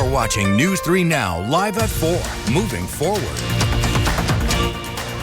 You're watching News 3 Now, live at 4, moving forward.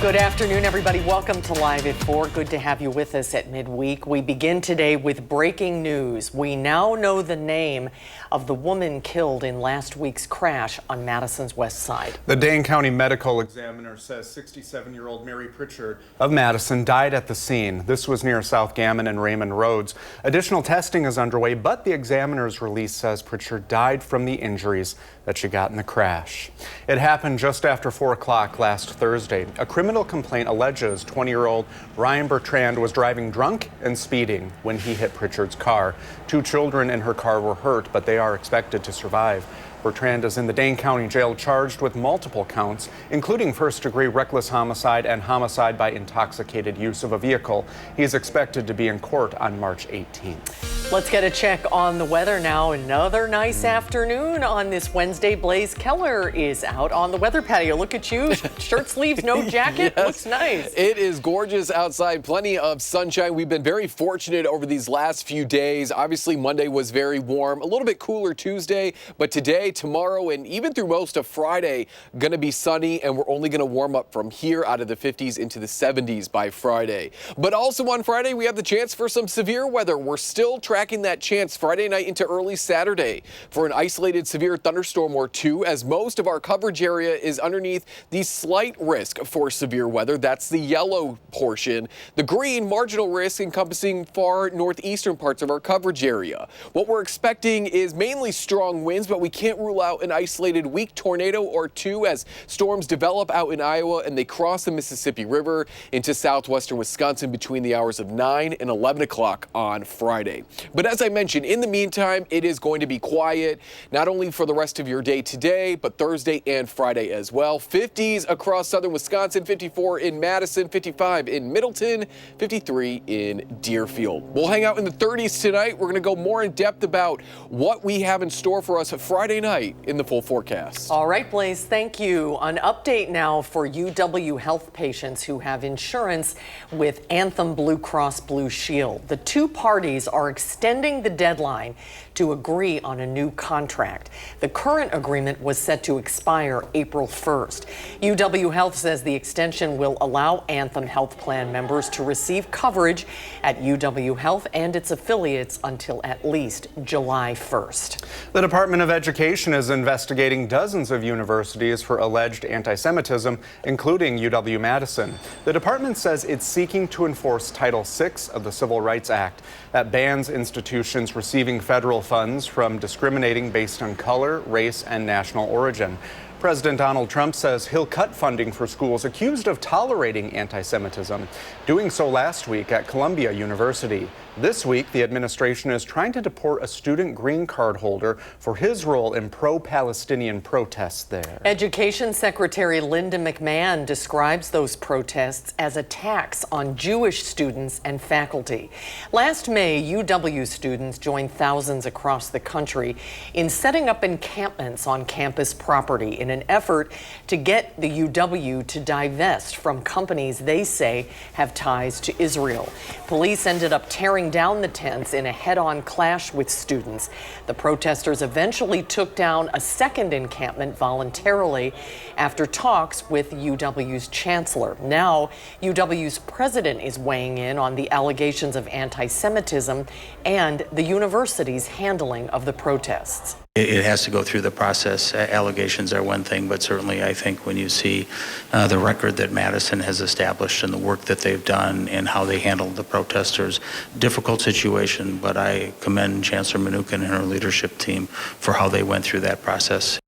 Good afternoon, everybody. Welcome to Live at 4. Good to have you with us at midweek. We begin today with breaking news. We now know the name of the woman killed in last week's crash on Madison's west side. The Dane County Medical Examiner says 67-year-old Mary Pritchard of Madison died at the scene. This was near South Gammon and Raymond Roads. Additional testing is underway, but the examiner's release says Pritchard died from the injuries that she got in the crash. It happened just after 4 o'clock last Thursday. A criminal complaint alleges 20-year-old Ryan Bertrand was driving drunk and speeding when he hit Pritchard's car. 2 children in her car were hurt, but they are expected to survive. Bertrand is in the Dane County Jail charged with multiple counts, including first-degree reckless homicide and homicide by intoxicated use of a vehicle. He is expected to be in court on March 18th. Let's get a check on the weather now. Another nice afternoon on this Wednesday. Blaze Keller is out on the weather patio. Look at you. Shirt sleeves, no jacket. Yes. Looks nice. It is gorgeous outside. Plenty of sunshine. We've been very fortunate over these last few days. Obviously, Monday was very warm. A little bit cooler Tuesday, but today, tomorrow, and even through most of Friday, going to be sunny, and we're only going to warm up from here out of the 50s into the 70s by Friday. But also on Friday, we have the chance for some severe weather. We're still tracking that chance Friday night into early Saturday for an isolated severe thunderstorm or two, as most of our coverage area is underneath the slight risk for severe weather. That's the yellow portion. The green, marginal risk, encompassing far northeastern parts of our coverage area. What we're expecting is mainly strong winds, but we can't rule out an isolated weak tornado or two as storms develop out in Iowa and they cross the Mississippi River into southwestern Wisconsin between the hours of 9 and 11 o'clock on Friday. But as I mentioned, in the meantime, it is going to be quiet, not only for the rest of your day today, but Thursday and Friday as well. 50s across southern Wisconsin, 54 in Madison, 55 in Middleton, 53 in Deerfield. We'll hang out in the 30s tonight. We're going to go more in depth about what we have in store for us Friday night in the full forecast. All right, Blaze, thank you. An update now for UW Health patients who have insurance with Anthem Blue Cross Blue Shield. The two parties are extending the deadline to agree on a new contract. The current agreement was set to expire April 1st. UW Health says the extension will allow Anthem Health Plan members to receive coverage at UW Health and its affiliates until at least July 1st. The Department of Education is investigating dozens of universities for alleged anti-Semitism, including UW-Madison. The department says it's seeking to enforce Title VI of the Civil Rights Act that bans institutions receiving federal funds from discriminating based on color, race, and national origin. President Donald Trump says he'll cut funding for schools accused of tolerating anti-Semitism, doing so last week at Columbia University. This week, the administration is trying to deport a student green card holder for his role in pro-Palestinian protests there. Education Secretary Linda McMahon describes those protests as attacks on Jewish students and faculty. Last May, UW students joined thousands across the country in setting up encampments on campus property in an effort to get the UW to divest from companies they say have ties to Israel. Police ended up tearing down the tents in a head-on clash with students. The protesters eventually took down a second encampment voluntarily after talks with UW's chancellor. Now, UW's president is weighing in on the allegations of anti-Semitism and the university's handling of the protests. It has to go through the process. Allegations are one thing, but certainly I think when you see the record that Madison has established and the work that they've done and how they handled the protesters, difficult situation, but I commend Chancellor Mnuchin and her leadership team for how they went through that process.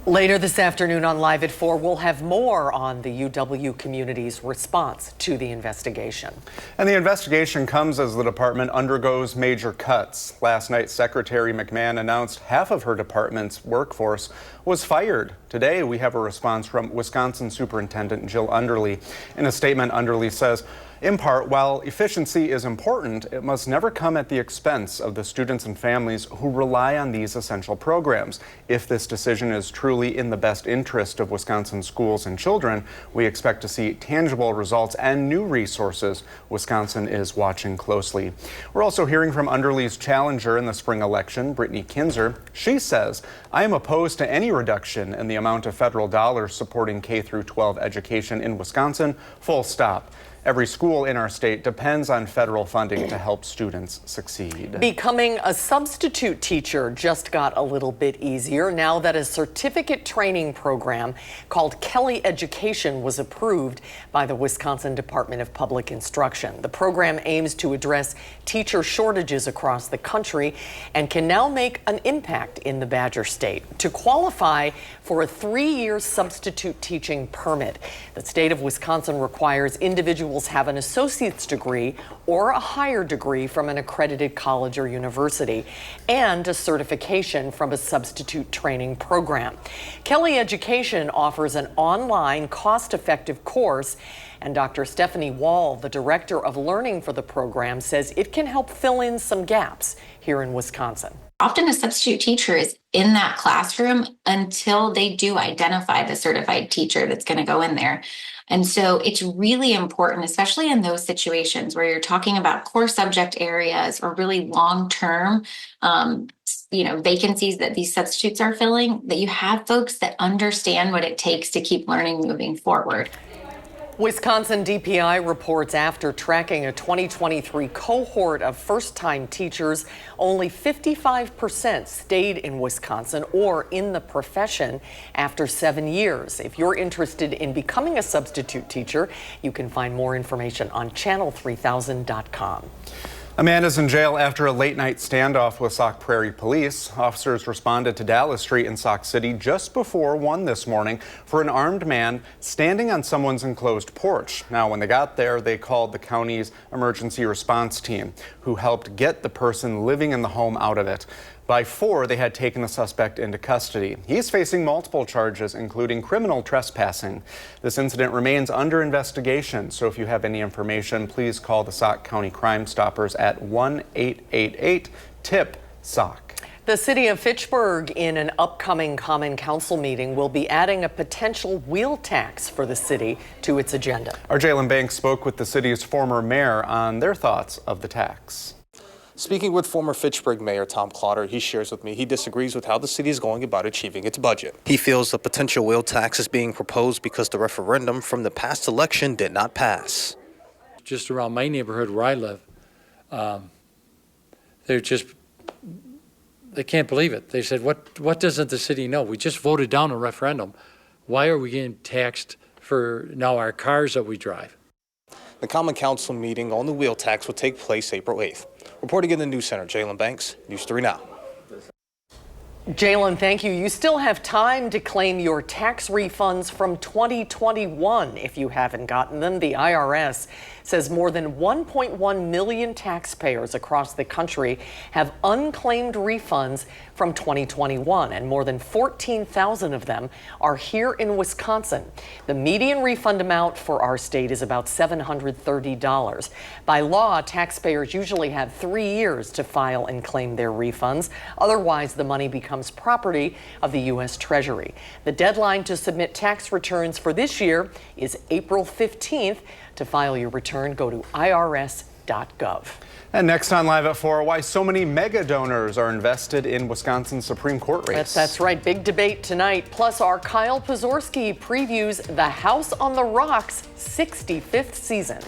Later this afternoon on Live at 4, we'll have more on the UW community's response to the investigation. And the investigation comes as the department undergoes major cuts. Last night, Secretary McMahon announced half of her department's workforce was fired. Today, we have a response from Wisconsin Superintendent Jill Underly. In a statement, Underly says, In part, while efficiency is important, it must never come at the expense of the students and families who rely on these essential programs. If this decision is truly in the best interest of Wisconsin schools and children, we expect to see tangible results and new resources Wisconsin is watching closely. We're also hearing from Underly's challenger in the spring election, Brittany Kinzer. She says, "I am opposed to any reduction in the amount of federal dollars supporting K-12 education in Wisconsin, full stop. Every school in our state depends on federal funding to help students succeed." Becoming a substitute teacher just got a little bit easier now that a certificate training program called Kelly Education was approved by the Wisconsin Department of Public Instruction. The program aims to address teacher shortages across the country and can now make an impact in the Badger State. To qualify for a 3-year substitute teaching permit, the state of Wisconsin requires individuals have an associate's degree or a higher degree from an accredited college or university and a certification from a substitute training program. Kelly Education offers an online, cost-effective course, and Dr. Stephanie Wall, the director of learning for the program, says it can help fill in some gaps here in Wisconsin. Often a substitute teacher is in that classroom until they do identify the certified teacher that's going to go in there. And so it's really important, especially in those situations where you're talking about core subject areas or really long-term, vacancies that these substitutes are filling, that you have folks that understand what it takes to keep learning moving forward. Wisconsin DPI reports after tracking a 2023 cohort of first-time teachers, only 55% stayed in Wisconsin or in the profession after 7 years. If you're interested in becoming a substitute teacher, you can find more information on channel3000.com. A man is in jail after a late-night standoff with Sauk Prairie Police. Officers responded to Dallas Street in Sauk City just before 1 this morning for an armed man standing on someone's enclosed porch. Now, when they got there, they called the county's emergency response team, who helped get the person living in the home out of it. By 4, they had taken the suspect into custody. He's facing multiple charges, including criminal trespassing. This incident remains under investigation, so if you have any information, please call the Sauk County Crime Stoppers at 1-888-TIP-SAUK. The city of Fitchburg, in an upcoming Common Council meeting, will be adding a potential wheel tax for the city to its agenda. Our Jalen Banks spoke with the city's former mayor on their thoughts of the tax. Speaking with former Fitchburg Mayor Tom Clotter, he shares with me he disagrees with how the city is going about achieving its budget. He feels the potential wheel tax is being proposed because the referendum from the past election did not pass. Just around my neighborhood where I live, they can't believe it. They said, what doesn't the city know? We just voted down a referendum. Why are we getting taxed for now our cars that we drive? The Common Council meeting on the wheel tax will take place April 8th. Reporting in the News Center, Jalen Banks, News 3 Now. Jalen, thank you. You still have time to claim your tax refunds from 2021 if you haven't gotten them. The IRS says more than 1.1 million taxpayers across the country have unclaimed refunds from 2021, and more than 14,000 of them are here in Wisconsin. The median refund amount for our state is about $730. By law, taxpayers usually have 3 years to file and claim their refunds. Otherwise, the money becomes property of the U.S. Treasury. The deadline to submit tax returns for this year is April 15th. To file your return, go to irs.gov. And next on Live at 4, why so many mega donors are invested in Wisconsin's Supreme Court race. That's right. Big debate tonight. Plus, our Kyle Pozorski previews the House on the Rocks' 65th season.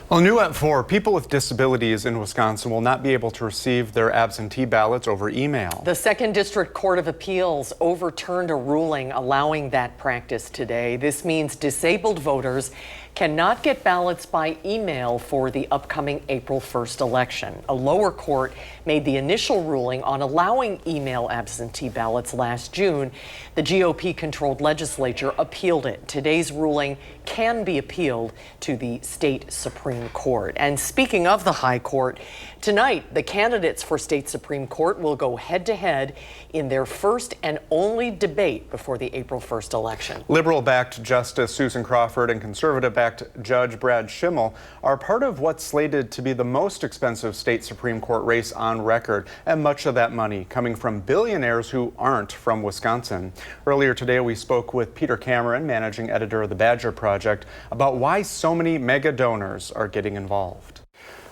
Well, new at 4, people with disabilities in Wisconsin will not be able to receive their absentee ballots over email. The 2nd District Court of Appeals overturned a ruling allowing that practice today. This means disabled voters cannot get ballots by email for the upcoming April 1st election. A lower court made the initial ruling on allowing email absentee ballots last June. The GOP-controlled legislature appealed it. Today's ruling can be appealed to the state Supreme Court. And speaking of the High Court, tonight the candidates for state Supreme Court will go head-to-head in their first and only debate before the April 1st election. Liberal-backed Justice Susan Crawford and conservative-backed Judge Brad Schimmel are part of what's slated to be the most expensive state Supreme Court race on record, and much of that money coming from billionaires who aren't from Wisconsin. Earlier today, we spoke with Peter Cameron, managing editor of the Badger Project, about why so many mega donors are getting involved.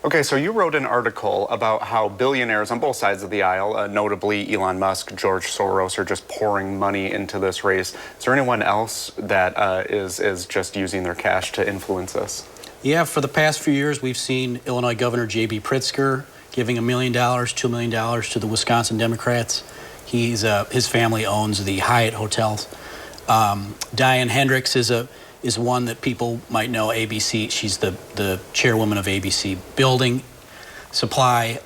Okay, so you wrote an article about how billionaires on both sides of the aisle, notably Elon Musk, George Soros, are just pouring money into this race. Is there anyone else that is just using their cash to influence this? Yeah, for the past few years, we've seen Illinois Governor J.B. Pritzker giving $1 million, $2 million to the Wisconsin Democrats. His family owns the Hyatt hotels. Diane Hendricks is one that people might know, ABC. She's the chairwoman of ABC Building Supply.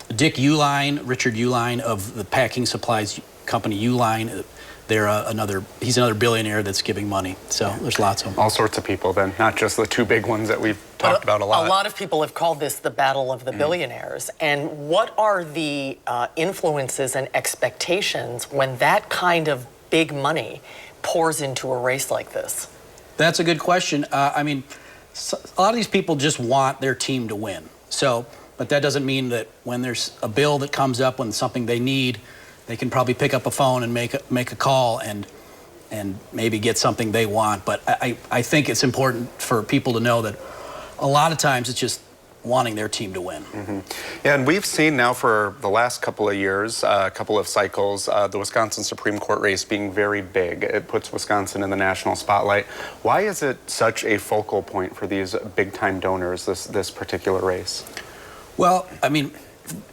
Richard Uline of the packing supplies company Uline. He's another billionaire that's giving money. So there's lots of them. All sorts of people then, not just the two big ones that we've talked about a lot. A lot of people have called this the battle of the billionaires. And what are the influences and expectations when that kind of big money pours into a race like this? That's a good question. I mean, a lot of these people just want their team to win. But that doesn't mean that when there's a bill that comes up, when something they need, they can probably pick up a phone and make a call and maybe get something they want. But I think it's important for people to know that a lot of times it's just wanting their team to win. Mm-hmm. Yeah, and we've seen now for the last couple of years, a couple of cycles, the Wisconsin Supreme Court race being very big. It puts Wisconsin in the national spotlight. Why is it such a focal point for these big-time donors, this particular race? Well, I mean,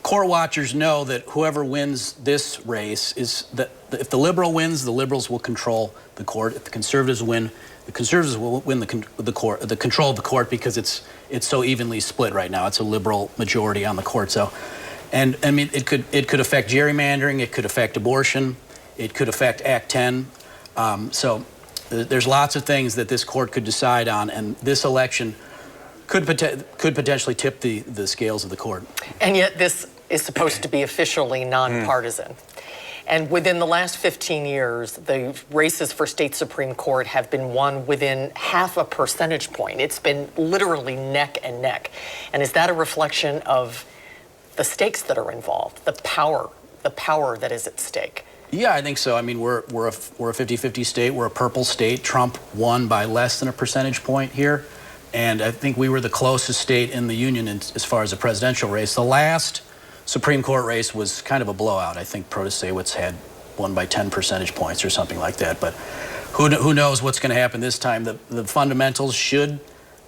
court watchers know that whoever wins this race is that if the liberal wins, the liberals will control the court. If the conservatives win, the conservatives will win the control of the court, because it's so evenly split right now. It's a liberal majority on the court. So, and I mean, it could affect gerrymandering. It could affect abortion. It could affect Act 10. So there's lots of things that this court could decide on, and this election could potentially tip the scales of the court. And yet this is supposed to be officially nonpartisan. And within the last 15 years, the races for state Supreme Court have been won within half a percentage point. It's been literally neck and neck. And is that a reflection of the stakes that are involved, the power that is at stake? Yeah, I think so. I mean, we're a 50-50 state. We're a purple state. Trump won by less than a percentage point here. And I think we were the closest state in the union as far as a presidential race. The last Supreme Court race was kind of a blowout. I think Protasewicz had won by 10 percentage points or something like that. But who knows what's going to happen this time? The fundamentals should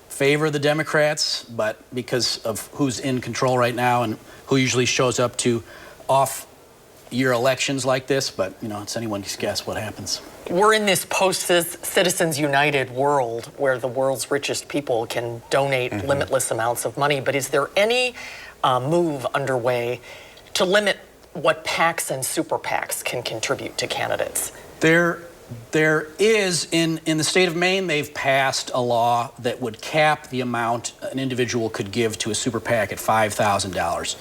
favor the Democrats, but because of who's in control right now and who usually shows up to off-year elections like this, but it's anyone's guess what happens. We're in this post-Citizens United world where the world's richest people can donate limitless amounts of money, but is there any move underway to limit what PACs and super PACs can contribute to candidates? There is, in the state of Maine, they've passed a law that would cap the amount an individual could give to a super PAC at $5,000.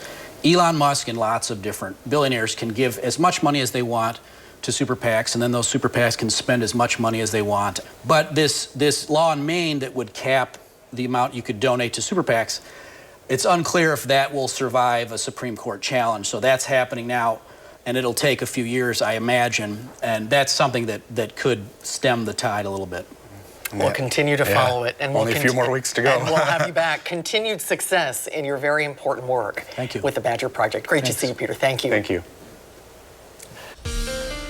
Elon Musk and lots of different billionaires can give as much money as they want to super PACs, and then those super PACs can spend as much money as they want. But this law in Maine that would cap the amount you could donate to super PACs, it's unclear if that will survive a Supreme Court challenge. So that's happening now, and it'll take a few years, I imagine, and that's something that could stem the tide a little bit. We'll continue to follow it. And only a few more weeks to go. And we'll have you back. Continued success in your very important work. Thank you. With the Badger Project. Great to see you, Peter. Thank you. Thank you.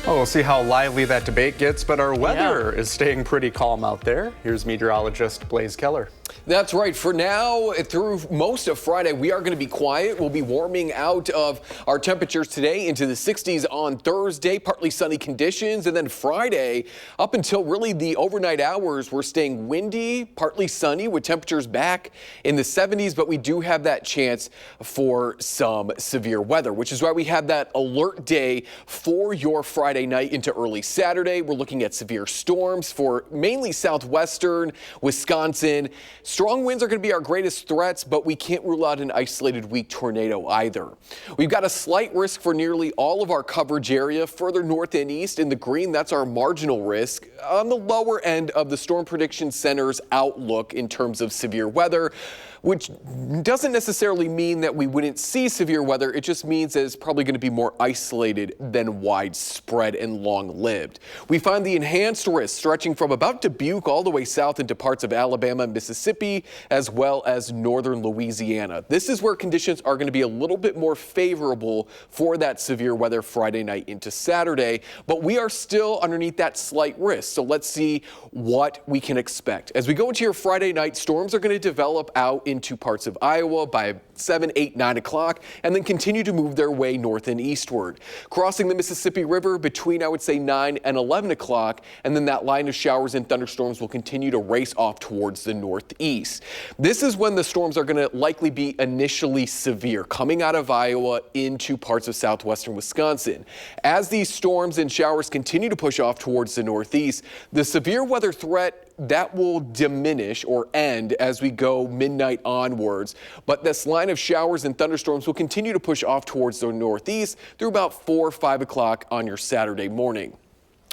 Well, we'll see how lively that debate gets, but our weather is staying pretty calm out there. Here's meteorologist Blaise Keller. That's right. For now, through most of Friday, we are going to be quiet. We'll be warming out of our temperatures today into the 60s on Thursday, partly sunny conditions. And then Friday, up until really the overnight hours, we're staying windy, partly sunny with temperatures back in the 70s. But we do have that chance for some severe weather, which is why we have that alert day for your Friday night into early Saturday. We're looking at severe storms for mainly southwestern Wisconsin. Strong winds are going to be our greatest threats, but we can't rule out an isolated weak tornado either. We've got a slight risk for nearly all of our coverage area. Further north and east in the green, that's our marginal risk. On the lower end of the Storm Prediction Center's outlook in terms of severe weather, which doesn't necessarily mean that we wouldn't see severe weather. It just means that it's probably going to be more isolated than widespread and long-lived. We find the enhanced risk stretching from about Dubuque all the way south into parts of Alabama and Mississippi, as well as northern Louisiana. This is where conditions are going to be a little bit more favorable for that severe weather Friday night into Saturday, but we are still underneath that slight risk. So let's see what we can expect. As we go into your Friday night, storms are going to develop out into parts of Iowa by 7, 8, 9 o'clock, and then continue to move their way north and eastward. Crossing the Mississippi River between, I would say, 9 and 11 o'clock, and then that line of showers and thunderstorms will continue to race off towards the northeast. This is when the storms are going to likely be initially severe, coming out of Iowa into parts of southwestern Wisconsin. As these storms and showers continue to push off towards the northeast, the severe weather threat that will diminish or end as we go midnight onwards. But this line of showers and thunderstorms will continue to push off towards the northeast through about 4 or 5 o'clock on your Saturday morning.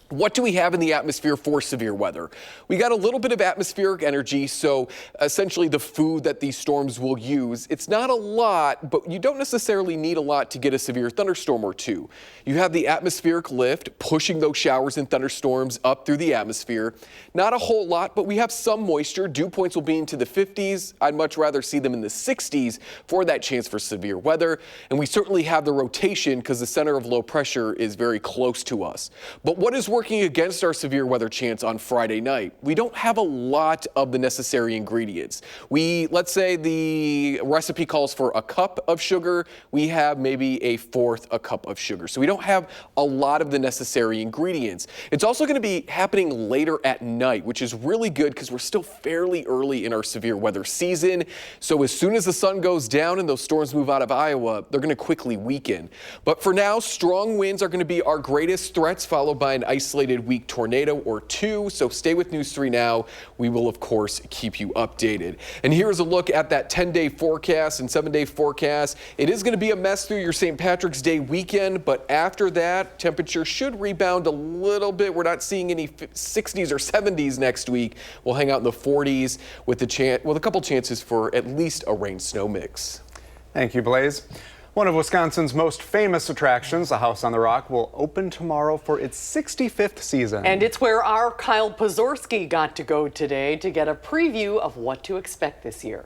What do we have in the atmosphere for severe weather? We got a little bit of atmospheric energy, so essentially the food that these storms will use. It's not a lot, but you don't necessarily need a lot to get a severe thunderstorm or two. You have the atmospheric lift pushing those showers and thunderstorms up through the atmosphere. Not a whole lot, but we have some moisture. Dew points will be into the 50s. I'd much rather see them in the 60s for that chance for severe weather. And we certainly have the rotation because the center of low pressure is very close to us. But what is working against our severe weather chance on Friday night? We don't have a lot of the necessary ingredients. Let's say the recipe calls for a cup of sugar. We have maybe a fourth a cup of sugar. So we don't have a lot of the necessary ingredients. It's also going to be happening later at night, which is really good because we're still fairly early in our severe weather season. So as soon as the sun goes down and those storms move out of Iowa, they're going to quickly weaken. But for now, strong winds are going to be our greatest threats, followed by an isolated weak tornado or two. So stay with News 3 Now. We will, of course, keep you updated. And here's a look at that 10-day forecast and 7-day forecast. It is going to be a mess through your St. Patrick's Day weekend, but after that, temperature should rebound a little bit. We're not seeing any 60s or 70s next week. We'll hang out in the 40s with a couple chances for at least a rain-snow mix. Thank you, Blaze. One of Wisconsin's most famous attractions, the House on the Rock, will open tomorrow for its 65th season. And it's where our Kyle Pozorski got to go today to get a preview of what to expect this year.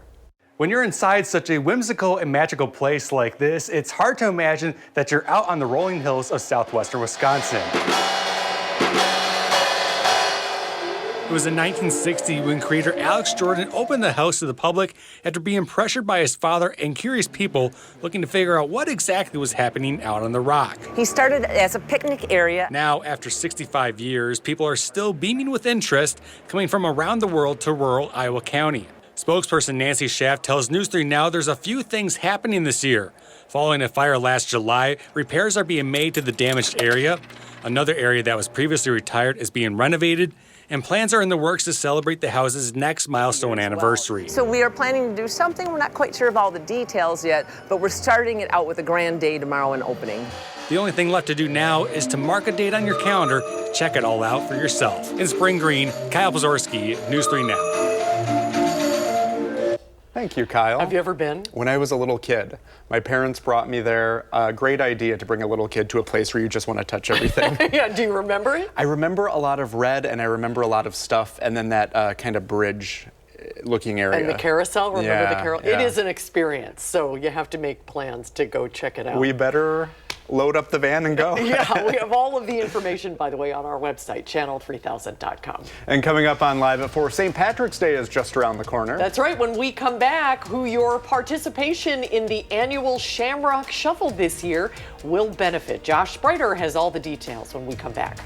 When you're inside such a whimsical and magical place like this, it's hard to imagine that you're out on the rolling hills of southwestern Wisconsin. It was in 1960 when creator Alex Jordan opened the house to the public after being pressured by his father and curious people looking to figure out what exactly was happening out on the rock. He started as a picnic area. Now, after 65 years, people are still beaming with interest coming from around the world to rural Iowa County. Spokesperson Nancy Schaff tells News 3 Now there's a few things happening this year. Following a fire last July, repairs are being made to the damaged area. Another area that was previously retired is being renovated. And plans are in the works to celebrate the house's next milestone anniversary. So we are planning to do something. We're not quite sure of all the details yet, but we're starting it out with a grand day tomorrow and opening. The only thing left to do now is to mark a date on your calendar to check it all out for yourself. In Spring Green, Kyle Pozorski, News 3 Now. Thank you, Kyle. Have you ever been? When I was a little kid, my parents brought me there. A great idea to bring a little kid to a place where you just want to touch everything. Yeah, do you remember it? I remember a lot of red, and I remember a lot of stuff, and then that kind of bridge-looking area. And the carousel, remember the carousel? Yeah. It is an experience, so you have to make plans to go check it out. We better load up the van and go. Yeah, we have all of the information, by the way, on our website, channel3000.com. And coming up on Live at 4, St. Patrick's Day is just around the corner. That's right. When we come back, who your participation in the annual Shamrock Shuffle this year will benefit. Josh Spreiter has all the details when we come back.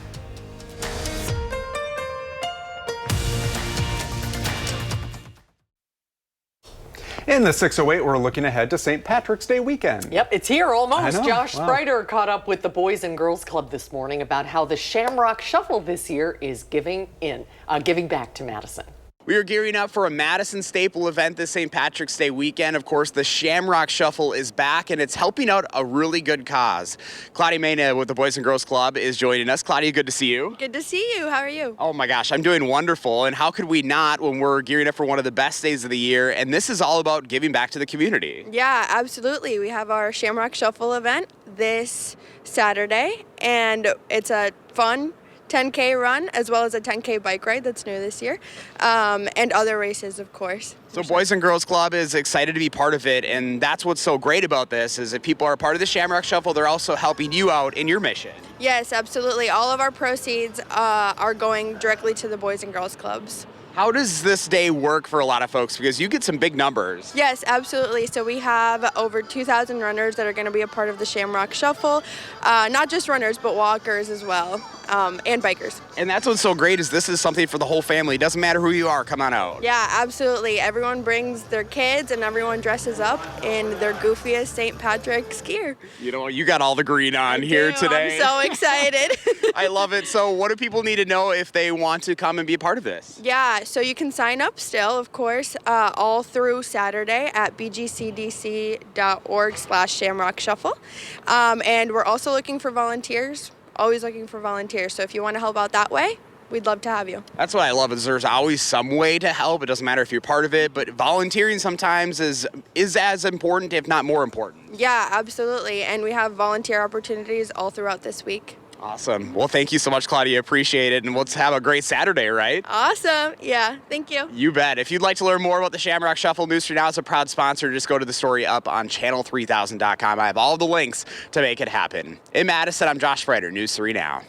In the 608, we're looking ahead to St. Patrick's Day weekend. Yep, it's here almost. Josh Wow. Spreiter caught up with the Boys and Girls Club this morning about how the Shamrock Shuffle this year is giving back to Madison. We are gearing up for a Madison staple event this St. Patrick's Day weekend. Of course, the Shamrock Shuffle is back, and it's helping out a really good cause. Claudia Mena with the Boys and Girls Club is joining us. Claudia, good to see you. Good to see you. How are you? Oh my gosh, I'm doing wonderful, and how could we not when we're gearing up for one of the best days of the year, and this is all about giving back to the community. Yeah, absolutely. We have our Shamrock Shuffle event this Saturday, and it's a fun 10K run as well as a 10K bike ride that's new this year, and other races, of course. So Boys and Girls Club is excited to be part of it, and that's what's so great about this is that people are part of the Shamrock Shuffle, they're also helping you out in your mission. Yes, absolutely. All of our proceeds are going directly to the Boys and Girls Clubs. How does this day work for a lot of folks? Because you get some big numbers. Yes, absolutely. So we have over 2,000 runners that are going to be a part of the Shamrock Shuffle. Not just runners, but walkers as well, and bikers. And that's what's so great is this is something for the whole family. It doesn't matter who you are, come on out. Yeah, absolutely. Everyone brings their kids and everyone dresses up in their goofiest St. Patrick's gear. You know, you got all the green on here today. I'm so excited. I love it. So what do people need to know if they want to come and be a part of this? Yeah, so you can sign up still, of course, all through Saturday at bgcdc.org/Shamrock Shuffle. And we're also looking for volunteers, always looking for volunteers. So if you want to help out that way, we'd love to have you. That's what I love is there's always some way to help. It doesn't matter if you're part of it, but volunteering sometimes is as important, if not more important. Yeah, absolutely. And we have volunteer opportunities all throughout this week. Awesome. Well, thank you so much, Claudia. Appreciate it. And let's have a great Saturday, right? Awesome. Yeah, thank you. You bet. If you'd like to learn more about the Shamrock Shuffle, News 3 Now is a proud sponsor. Just go to the story up on channel3000.com. I have all the links to make it happen. In Madison, I'm Josh Spreiter, News 3 Now.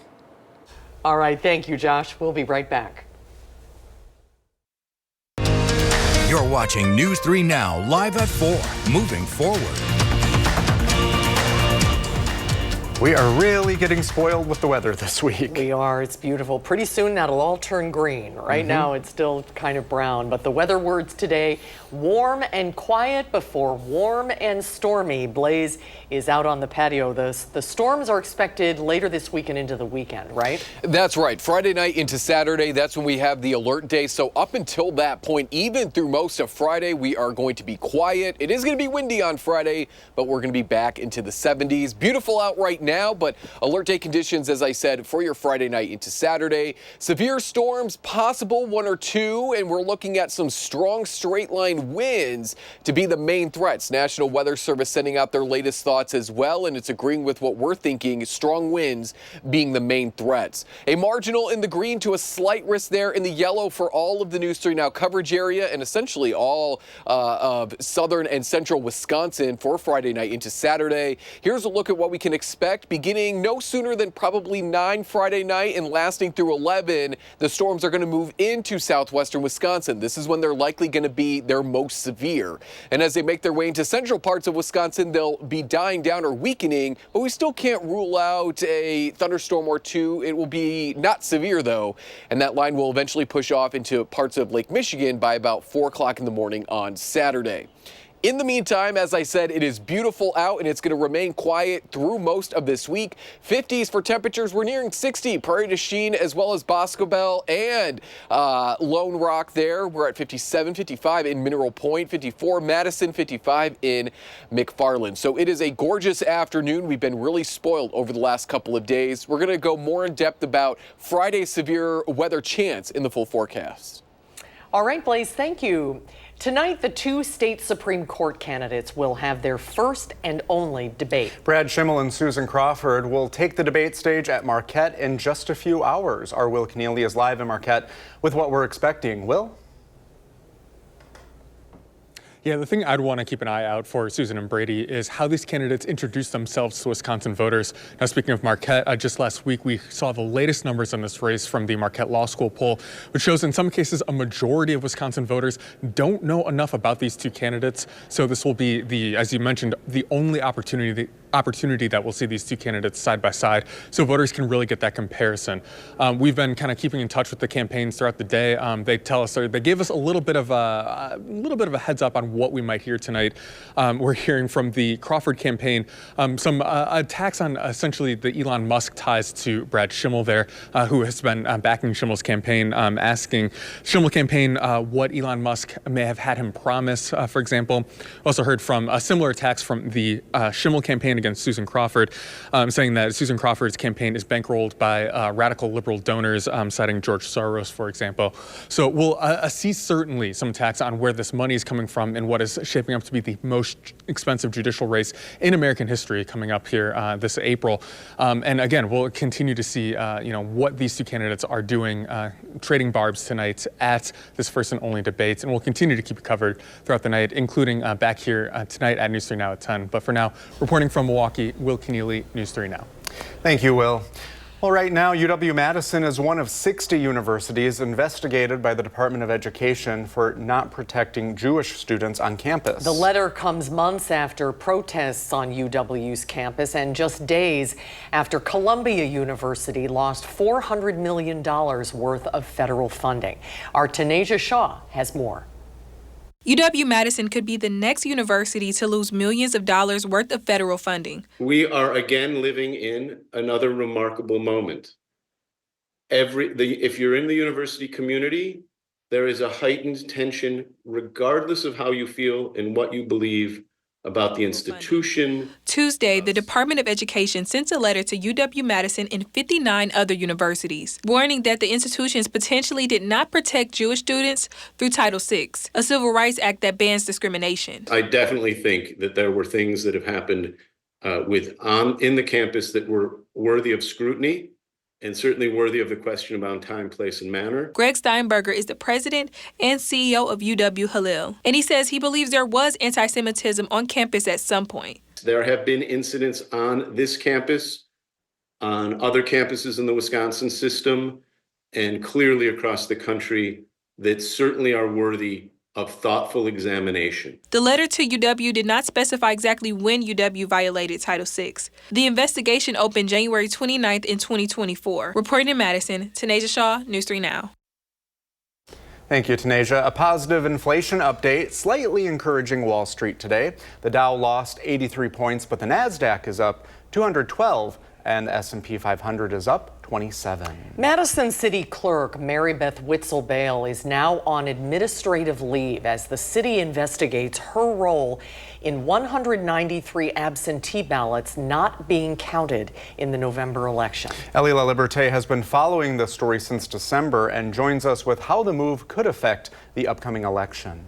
All right, thank you, Josh. We'll be right back. You're watching News 3 Now, live at 4, moving forward. We are really getting spoiled with the weather this week. We are. It's beautiful. Pretty soon that'll all turn green. Right now it's still kind of brown, but the weather words today, warm and quiet before warm and stormy. Blaze is out on the patio. The storms are expected later this week and into the weekend, right? That's right. Friday night into Saturday, that's when we have the alert day. So up until that point, even through most of Friday, we are going to be quiet. It is going to be windy on Friday, but we're going to be back into the 70s. Beautiful out right now, but alert day conditions, as I said, for your Friday night into Saturday. Severe storms possible, 1 or 2, and we're looking at some strong straight line winds to be the main threats. National Weather Service sending out their latest thoughts as well, and it's agreeing with what we're thinking, strong winds being the main threats. A marginal in the green to a slight risk there in the yellow for all of the News 3 Now coverage area and essentially all of southern and central Wisconsin for Friday night into Saturday. Here's a look at what we can expect. Beginning no sooner than probably 9 Friday night and lasting through 11, the storms are going to move into southwestern Wisconsin. This is when they're likely going to be their most severe. And as they make their way into central parts of Wisconsin, they'll be dying down or weakening, but we still can't rule out a thunderstorm or two. It will be not severe, though, and that line will eventually push off into parts of Lake Michigan by about 4 o'clock in the morning on Saturday. In the meantime, as I said, it is beautiful out and it's going to remain quiet through most of this week. 50s for temperatures. We're nearing 60. Prairie du Chien as well as Boscobel and Lone Rock there. We're at 57, 55 in Mineral Point, 54 Madison, 55 in McFarland. So it is a gorgeous afternoon. We've been really spoiled over the last couple of days. We're going to go more in depth about Friday's severe weather chance in the full forecast. All right, Blaze, thank you. Tonight, the 2 state Supreme Court candidates will have their first and only debate. Brad Schimmel and Susan Crawford will take the debate stage at Marquette in just a few hours. Our Will Keneally is live in Marquette with what we're expecting. Will? Yeah, the thing I'd want to keep an eye out for, Susan and Brady, is how these candidates introduce themselves to Wisconsin voters. Now, speaking of Marquette, just last week we saw the latest numbers on this race from the Marquette Law School poll, which shows in some cases a majority of Wisconsin voters don't know enough about these two candidates. So this will be as you mentioned, the only opportunity that we'll see these two candidates side by side, so voters can really get that comparison. We've been kind of keeping in touch with the campaigns throughout the day. They gave us a little bit of a heads up on what we might hear tonight. We're hearing from the Crawford campaign some attacks on essentially the Elon Musk ties to Brad Schimmel there, who has been backing Schimmel's campaign, asking Schimmel campaign what Elon Musk may have had him promise, for example. Also heard from similar attacks from the Schimmel campaign against Susan Crawford, saying that Susan Crawford's campaign is bankrolled by radical liberal donors, citing George Soros, for example. So we'll see certainly some attacks on where this money is coming from and what is shaping up to be the most expensive judicial race in American history coming up here this April. And again, we'll continue to see what these two candidates are doing, trading barbs tonight at this first and only debate. And we'll continue to keep it covered throughout the night, including back here tonight at News 3 Now at 10. But for now, reporting from Milwaukee, Will Keneally, News 3 Now. Thank you, Will. Well, right now, UW-Madison is one of 60 universities investigated by the Department of Education for not protecting Jewish students on campus. The letter comes months after protests on UW's campus and just days after Columbia University lost $400 million worth of federal funding. Our Tanisha Shaw has more. UW-Madison could be the next university to lose millions of dollars worth of federal funding. We are again living in another remarkable moment. If you're in the university community, there is a heightened tension regardless of how you feel and what you believe about the institution. Tuesday, the Department of Education sent a letter to UW-Madison and 59 other universities, warning that the institutions potentially did not protect Jewish students through Title VI, a civil rights act that bans discrimination. I definitely think that there were things that have happened in the campus that were worthy of scrutiny, and certainly worthy of the question about time, place, and manner. Greg Steinberger is the president and CEO of UW-Hillel, and he says he believes there was anti-Semitism on campus at some point. There have been incidents on this campus, on other campuses in the Wisconsin system, and clearly across the country that certainly are worthy of thoughtful examination. The letter to UW did not specify exactly when UW violated Title VI. The investigation opened January 29th in 2024. Reporting in Madison, Tanisha Shaw, News 3 Now. Thank you, Tanisha. A positive inflation update, slightly encouraging Wall Street today. The Dow lost 83 points, but the NASDAQ is up 212, and the S&P 500 is up 27. Madison City Clerk Mary Beth Witzel-Bale is now on administrative leave as the city investigates her role in 193 absentee ballots not being counted in the November election. Ellie LaLiberte has been following this story since December and joins us with how the move could affect the upcoming election.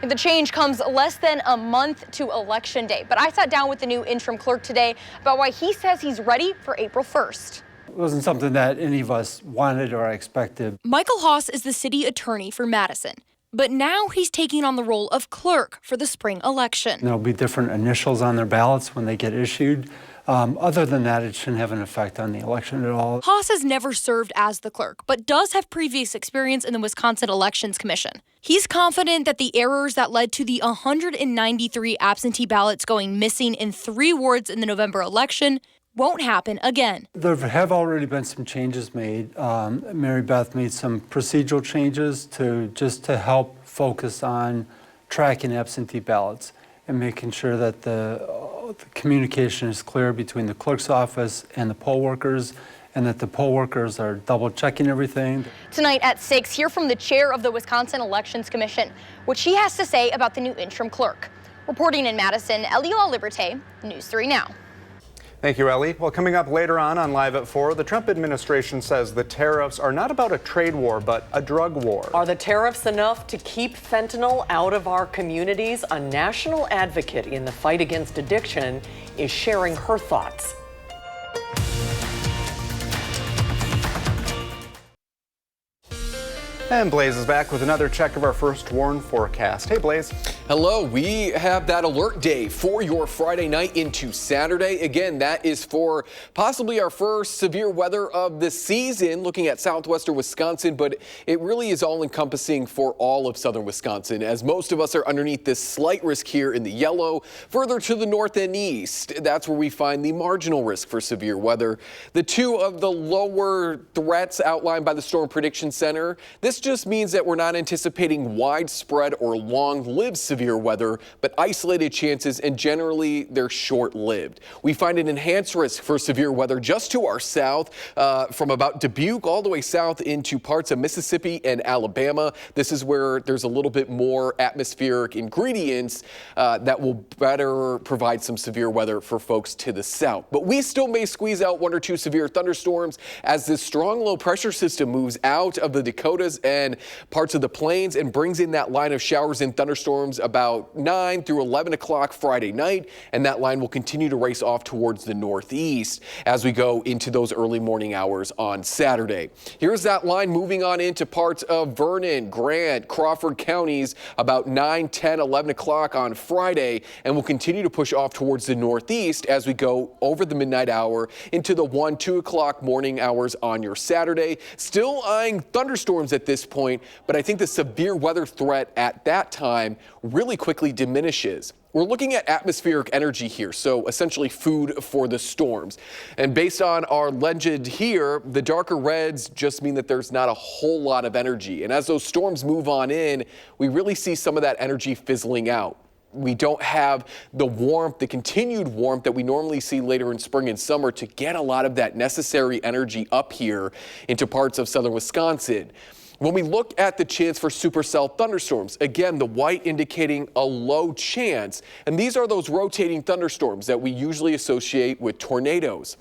The change comes less than a month to Election Day, but I sat down with the new interim clerk today about why he says he's ready for April 1st. It wasn't something that any of us wanted or expected. Michael Haas is the city attorney for Madison, but now he's taking on the role of clerk for the spring election. There'll be different initials on their ballots when they get issued. Other than that, it shouldn't have an effect on the election at all. Haas has never served as the clerk, but does have previous experience in the Wisconsin Elections Commission. He's confident that the errors that led to the 193 absentee ballots going missing in 3 wards in the November election won't happen again. There have already been some changes made. Mary Beth made some procedural changes to help focus on tracking absentee ballots and making sure that the communication is clear between the clerk's office and the poll workers, and that the poll workers are double checking everything. Tonight at 6, hear from the chair of the Wisconsin Elections Commission, what she has to say about the new interim clerk. Reporting in Madison, Ellie LaLiberte, News 3 Now. Thank you, Ellie. Well, coming up later on Live at 4, the Trump administration says the tariffs are not about a trade war, but a drug war. Are the tariffs enough to keep fentanyl out of our communities? A national advocate in the fight against addiction is sharing her thoughts. And Blaze is back with another check of our first warn forecast. Hey, Blaze. Hello, we have that alert day for your Friday night into Saturday. Again, that is for possibly our first severe weather of the season, looking at southwestern Wisconsin, but it really is all encompassing for all of southern Wisconsin, as most of us are underneath this slight risk here in the yellow. Further to the north and east, that's where we find the marginal risk for severe weather. The two of the lower threats outlined by the Storm Prediction Center, this just means that we're not anticipating widespread or long-lived severe weather, but isolated chances, and generally they're short-lived. We find an enhanced risk for severe weather just to our south, from about Dubuque all the way south into parts of Mississippi and Alabama. This is where there's a little bit more atmospheric ingredients that will better provide some severe weather for folks to the south. But we still may squeeze out 1 or 2 severe thunderstorms as this strong low pressure system moves out of the Dakotas and parts of the plains and brings in that line of showers and thunderstorms about 9 through 11 o'clock Friday night, and that line will continue to race off towards the northeast as we go into those early morning hours on Saturday. Here's that line moving on into parts of Vernon, Grant, Crawford counties about 9, 10, 11 o'clock on Friday, and will continue to push off towards the northeast as we go over the midnight hour into the 1, 2 o'clock morning hours on your Saturday. Still eyeing thunderstorms at this point, but I think the severe weather threat at that time really quickly diminishes. We're looking at atmospheric energy here, so essentially food for the storms. And based on our legend here, the darker reds just mean that there's not a whole lot of energy. And as those storms move on in, we really see some of that energy fizzling out. We don't have the warmth, the continued warmth that we normally see later in spring and summer to get a lot of that necessary energy up here into parts of southern Wisconsin. When we look at the chance for supercell thunderstorms, again, the white indicating a low chance, and these are those rotating thunderstorms that we usually associate with tornadoes.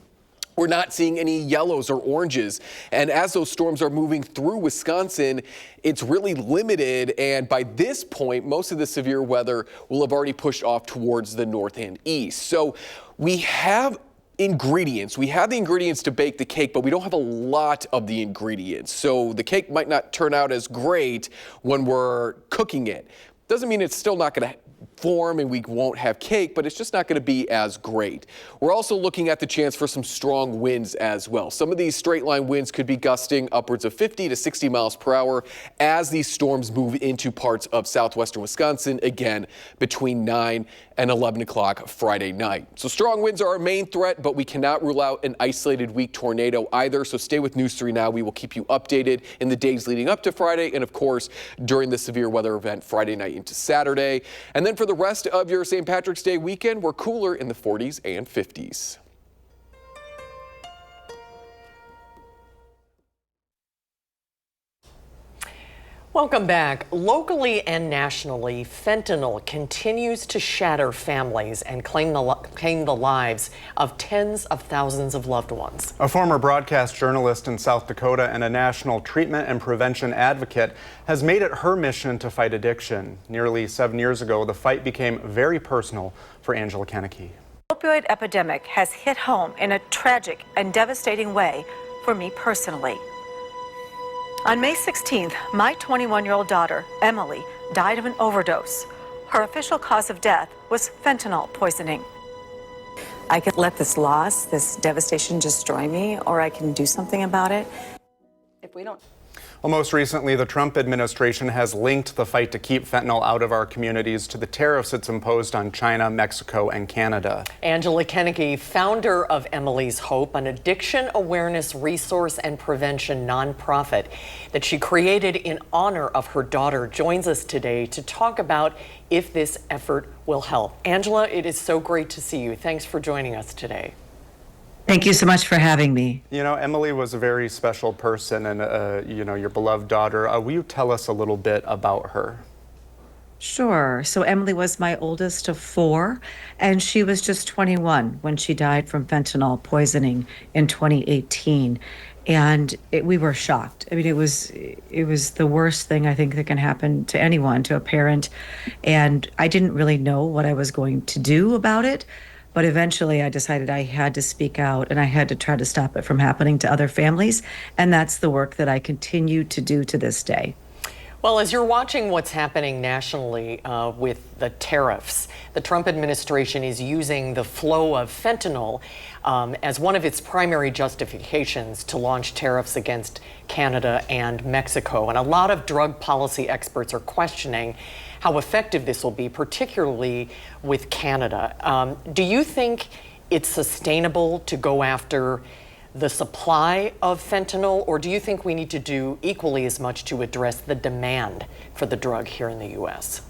We're not seeing any yellows or oranges, and as those storms are moving through Wisconsin, it's really limited, and by this point, most of the severe weather will have already pushed off towards the north and east. So we have ingredients. We have the ingredients to bake the cake, but we don't have a lot of the ingredients. So the cake might not turn out as great when we're cooking it. Doesn't mean it's still not going to form and we won't have cake, but it's just not going to be as great. We're also looking at the chance for some strong winds as well. Some of these straight line winds could be gusting upwards of 50 to 60 miles per hour as these storms move into parts of southwestern Wisconsin, again, between 9 and 11 o'clock Friday night. So strong winds are our main threat, but we cannot rule out an isolated weak tornado either. So stay with News 3 Now. We will keep you updated in the days leading up to Friday and, of course, during the severe weather event Friday night into Saturday. And then for the rest of your St. Patrick's Day weekend, we're cooler in the 40s and 50s. Welcome back. Locally and nationally, fentanyl continues to shatter families and claim the lives of tens of thousands of loved ones. A former broadcast journalist in South Dakota and a national treatment and prevention advocate has made it her mission to fight addiction. Nearly 7 years ago, the fight became very personal for Angela Kennecke. The opioid epidemic has hit home in a tragic and devastating way for me personally. On May 16th, my 21-year-old daughter, Emily, died of an overdose. Her official cause of death was fentanyl poisoning. I could let this loss, this devastation destroy me, or I can do something about it. If we don't... Well, most recently, the Trump administration has linked the fight to keep fentanyl out of our communities to the tariffs it's imposed on China, Mexico, and Canada. Angela Kennecke, founder of Emily's Hope, an addiction awareness resource and prevention nonprofit that she created in honor of her daughter, joins us today to talk about if this effort will help. Angela, it is so great to see you. Thanks for joining us today. Thank you so much for having me. You know, Emily was a very special person and, your beloved daughter. Will you tell us a little bit about her? Sure. So Emily was my oldest of 4, and she was just 21 when she died from fentanyl poisoning in 2018. And we were shocked. I mean, it was the worst thing I think that can happen to anyone, to a parent. And I didn't really know what I was going to do about it. But eventually I decided I had to speak out and I had to try to stop it from happening to other families. And that's the work that I continue to do to this day. Well, as you're watching what's happening nationally with the tariffs, the Trump administration is using the flow of fentanyl as one of its primary justifications to launch tariffs against Canada and Mexico. And a lot of drug policy experts are questioning how effective this will be, particularly with Canada. Do you think it's sustainable to go after the supply of fentanyl, or do you think we need to do equally as much to address the demand for the drug here in the U.S.?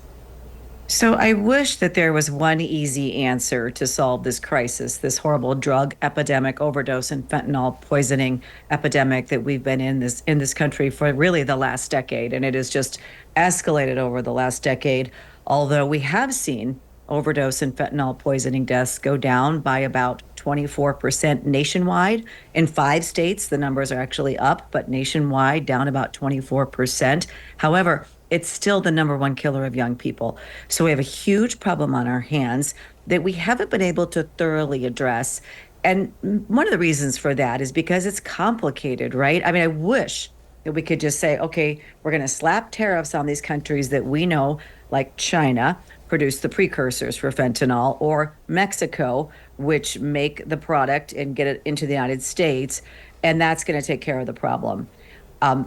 So I wish that there was one easy answer to solve this crisis, this horrible drug epidemic, overdose and fentanyl poisoning epidemic that we've been in this country for really the last decade, and it has just escalated over the last decade. Although we have seen overdose and fentanyl poisoning deaths go down by about 24% nationwide. In 5 states, the numbers are actually up, but nationwide down about 24%. However, it's still the #1 killer of young people. So we have a huge problem on our hands that we haven't been able to thoroughly address. And one of the reasons for that is because it's complicated, right? I mean, I wish that we could just say, okay, we're going to slap tariffs on these countries that we know, like China, produce the precursors for fentanyl, or Mexico, which make the product and get it into the United States, and that's going to take care of the problem.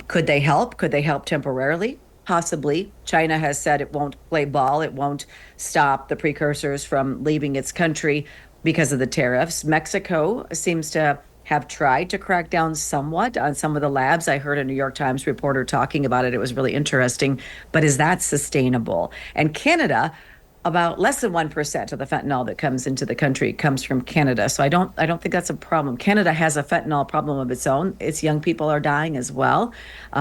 Could they help? Could they help temporarily? Possibly. China has said it won't play ball. It won't stop the precursors from leaving its country because of the tariffs. Mexico seems to have tried to crack down somewhat on some of the labs. I heard a New York Times reporter talking about it. It was really interesting. But is that sustainable? And Canada, about less than 1% of the fentanyl that comes into the country comes from Canada. So I don't think that's a problem. Canada has a fentanyl problem of its own. Its young people are dying as well.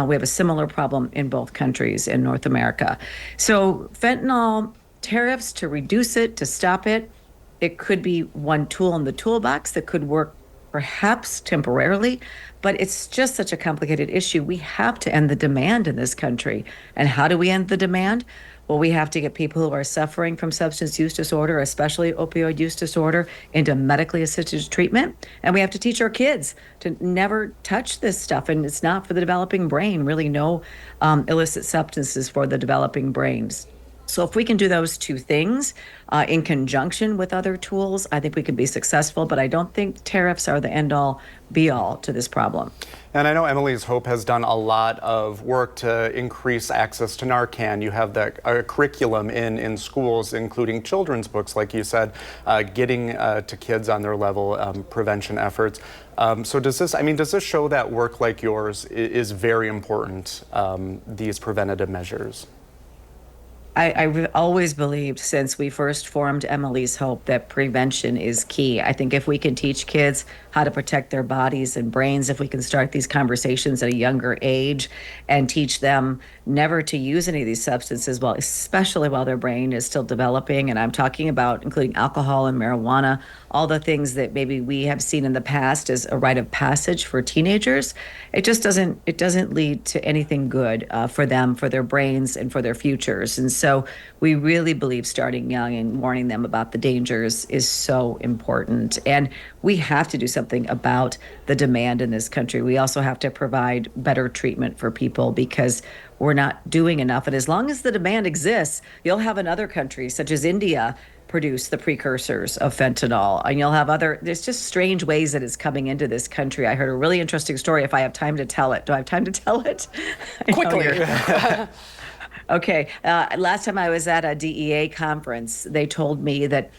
We have a similar problem in both countries in North America. So fentanyl tariffs, to reduce it, to stop it, it could be one tool in the toolbox that could work perhaps temporarily, but it's just such a complicated issue. We have to end the demand in this country. And how do we end the demand? Well, we have to get people who are suffering from substance use disorder, especially opioid use disorder, into medically assisted treatment. And we have to teach our kids to never touch this stuff. And it's not for the developing brain, really no illicit substances for the developing brains. So if we can do those two things in conjunction with other tools, I think we can be successful. But I don't think tariffs are the end-all, be-all to this problem. And I know Emily's Hope has done a lot of work to increase access to Narcan. You have the curriculum in schools, including children's books, like you said, getting to kids on their level, prevention efforts. So does this show that work like yours is very important, these preventative measures? I've always believed since we first formed Emily's Hope that prevention is key. I think if we can teach kids how to protect their bodies and brains, if we can start these conversations at a younger age and teach them never to use any of these substances, especially while their brain is still developing, and I'm talking about including alcohol and marijuana, all the things that maybe we have seen in the past as a rite of passage for teenagers, it doesn't lead to anything good for them, for their brains, and for their futures. And so we really believe starting young and warning them about the dangers is so important. And we have to do something about the demand in this country. We also have to provide better treatment for people because we're not doing enough. And as long as the demand exists, you'll have another country such as India produce the precursors of fentanyl. And you'll have there's just strange ways that it's coming into this country. I heard a really interesting story, if I have time to tell it. Do I have time to tell it? Quickly. Okay. Last time I was at a DEA conference, they told me that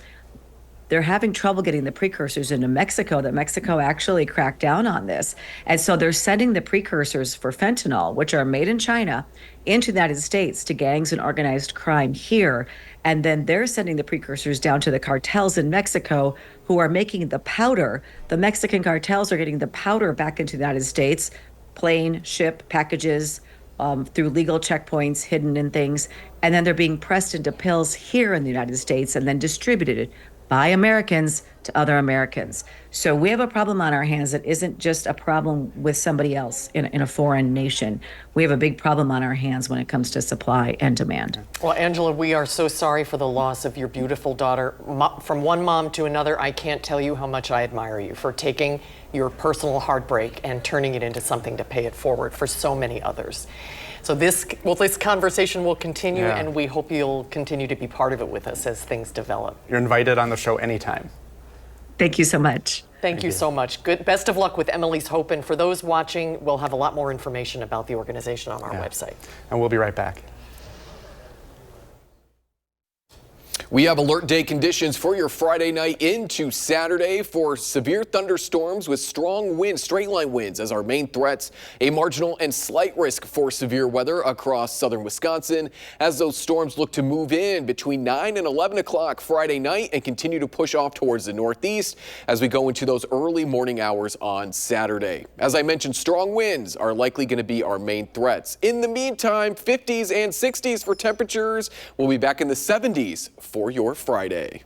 they're having trouble getting the precursors into Mexico, that Mexico actually cracked down on this. And so they're sending the precursors for fentanyl, which are made in China, into the United States to gangs and organized crime here. And then they're sending the precursors down to the cartels in Mexico who are making the powder. The Mexican cartels are getting the powder back into the United States, plane, ship, packages, through legal checkpoints, hidden in things. And then they're being pressed into pills here in the United States and then distributed by Americans to other Americans. So we have a problem on our hands that isn't just a problem with somebody else in a foreign nation. We have a big problem on our hands when it comes to supply and demand. Well, Angela, we are so sorry for the loss of your beautiful daughter. From one mom to another, I can't tell you how much I admire you for taking your personal heartbreak and turning it into something to pay it forward for so many others. So this conversation will continue, and we hope you'll continue to be part of it with us as things develop. You're invited on the show anytime. Thank you so much. Thank you so much. Best of luck with Emily's Hope. And for those watching, we'll have a lot more information about the organization on our website. And we'll be right back. We have alert day conditions for your Friday night into Saturday for severe thunderstorms with strong winds, straight line winds as our main threats. A marginal and slight risk for severe weather across southern Wisconsin as those storms look to move in between 9 and 11 o'clock Friday night and continue to push off towards the northeast as we go into those early morning hours on Saturday. As I mentioned, strong winds are likely going to be our main threats. In the meantime, 50s and 60s for temperatures. We'll be back in the 70s for your Friday.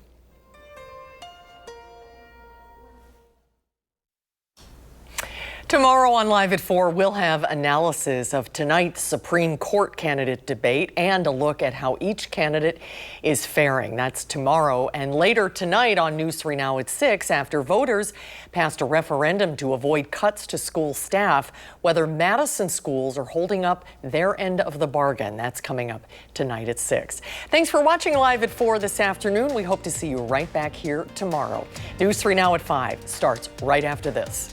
Tomorrow on Live at 4, we'll have analysis of tonight's Supreme Court candidate debate and a look at how each candidate is faring. That's tomorrow. And later tonight on News 3 Now at 6, after voters passed a referendum to avoid cuts to school staff, whether Madison schools are holding up their end of the bargain. That's coming up tonight at 6. Thanks for watching Live at 4 this afternoon. We hope to see you right back here tomorrow. News 3 Now at 5 starts right after this.